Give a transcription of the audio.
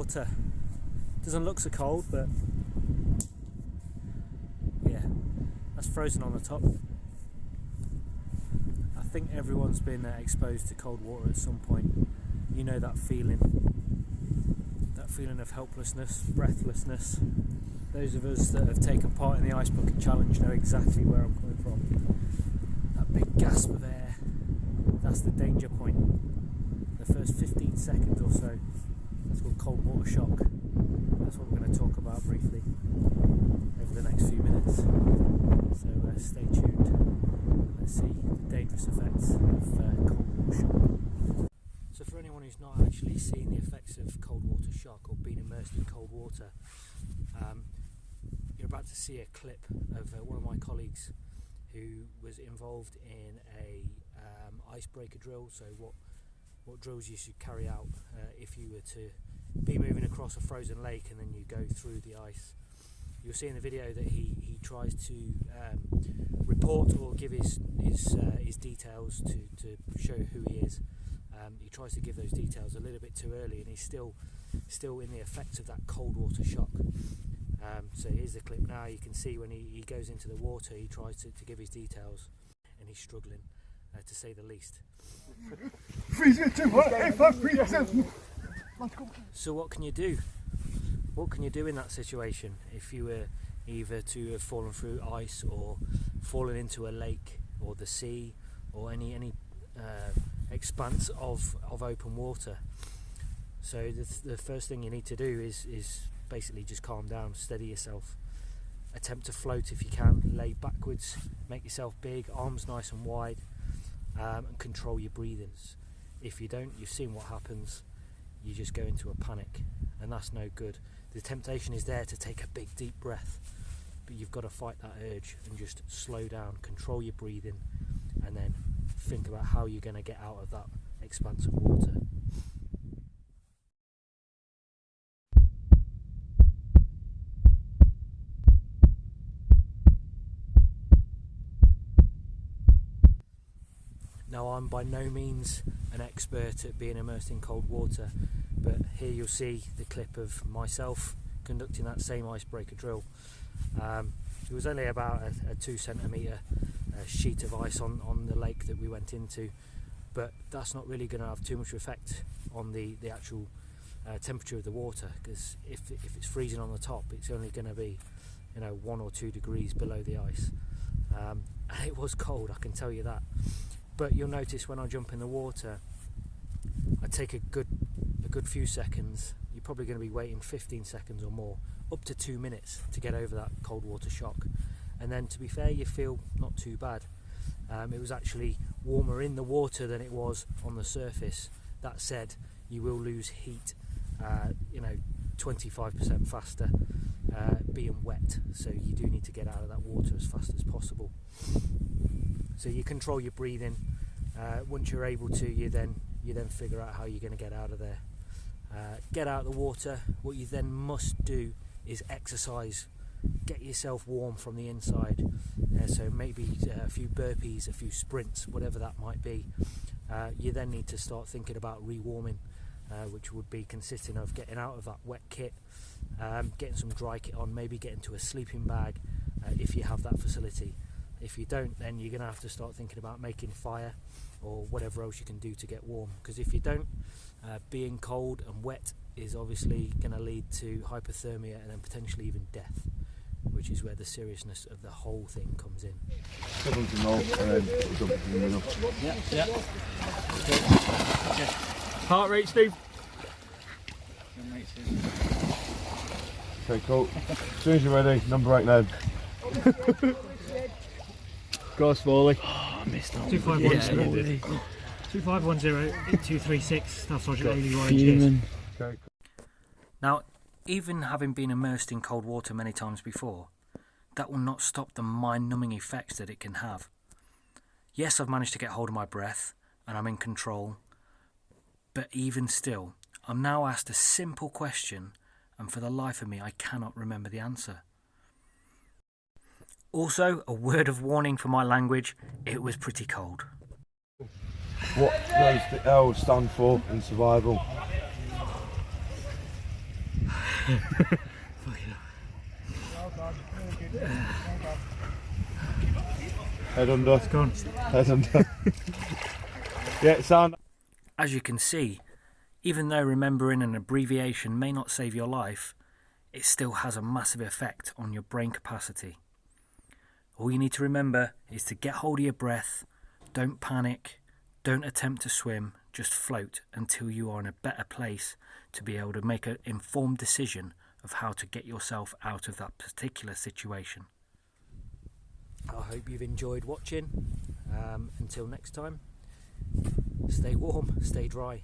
water. Doesn't look so cold, but yeah, that's frozen on the top. I think everyone's been exposed to cold water at some point. You know that feeling of helplessness, breathlessness. Those of us that have taken part in the Ice Bucket Challenge know exactly where I'm coming from. That big gasp of air, that's the danger point. The first 15 seconds or so, that's called cold water shock. That's what we're going to talk about briefly over the next few minutes. So stay tuned and let's see the dangerous effects of cold water shock. So for anyone who's not actually seen the effects of cold water shock or been immersed in cold water, you're about to see a clip of one of my colleagues who was involved in a icebreaker drill. So what drills you should carry out if you were to be moving across a frozen lake and then you go through the ice. You'll see in the video that he tries to report or give his details to show who he is. He tries to give those details a little bit too early, and he's still in the effects of that cold water shock. So here's the clip now. You can see when he goes into the water, he tries to give his details, and he's struggling, to say the least. So what can you do? What can you do in that situation if you were either to have fallen through ice or fallen into a lake or the sea or any expanse of open water? So the first thing you need to do is basically just calm down, steady yourself, attempt to float if you can, lay backwards, make yourself big, arms nice and wide, and control your breathings. If you don't, you've seen what happens. You just go into a panic, and that's no good. The temptation is there to take a big deep breath, but you've got to fight that urge and just slow down, control your breathing, and then think about how you're going to get out of that expanse of water. Now, I'm by no means an expert at being immersed in cold water, but here you'll see the clip of myself conducting that same icebreaker drill. It was only about a 2 centimetre sheet of ice on the lake that we went into, but that's not really going to have too much effect on the actual temperature of the water, because if it's freezing on the top, it's only going to be 1 or 2 degrees below the ice, and it was cold, I can tell you that. But you'll notice when I jump in the water, I take a good few seconds. You're probably going to be waiting 15 seconds or more, up to 2 minutes to get over that cold water shock. And then, to be fair, you feel not too bad. It was actually warmer in the water than it was on the surface. That said, you will lose heat 25% faster being wet, so you do need to get out of that water as fast as possible. So you control your breathing. Once you're able to, you then figure out how you're going to get out of there. Get out of the water. What you then must do is exercise. Get yourself warm from the inside. So maybe a few burpees, a few sprints, whatever that might be. You then need to start thinking about rewarming, which would be consisting of getting out of that wet kit, getting some dry kit on, maybe getting to a sleeping bag if you have that facility. If you don't, then you're going to have to start thinking about making fire or whatever else you can do to get warm, because if you don't, being cold and wet is obviously going to lead to hypothermia and then potentially even death, which is where the seriousness of the whole thing comes in. Yeah. Okay. Heart rate, Steve. Okay, cool. As soon as you're ready, number 8 now. Go slowly. Oh, I missed that. 2510. 2510-8236. Staff Sergeant Ailey Ryan. Okay. Now, even having been immersed in cold water many times before, that will not stop the mind-numbing effects that it can have. Yes, I've managed to get hold of my breath and I'm in control, but even still, I'm now asked a simple question, and for the life of me, I cannot remember the answer. Also, a word of warning for my language, it was pretty cold. What does the L stand for in survival? Head under. Go on. Head under. Yeah, sound. As you can see, even though remembering an abbreviation may not save your life, it still has a massive effect on your brain capacity. All you need to remember is to get hold of your breath, don't panic, don't attempt to swim, just float until you are in a better place to be able to make an informed decision of how to get yourself out of that particular situation. I hope you've enjoyed watching. Until next time, stay warm, stay dry.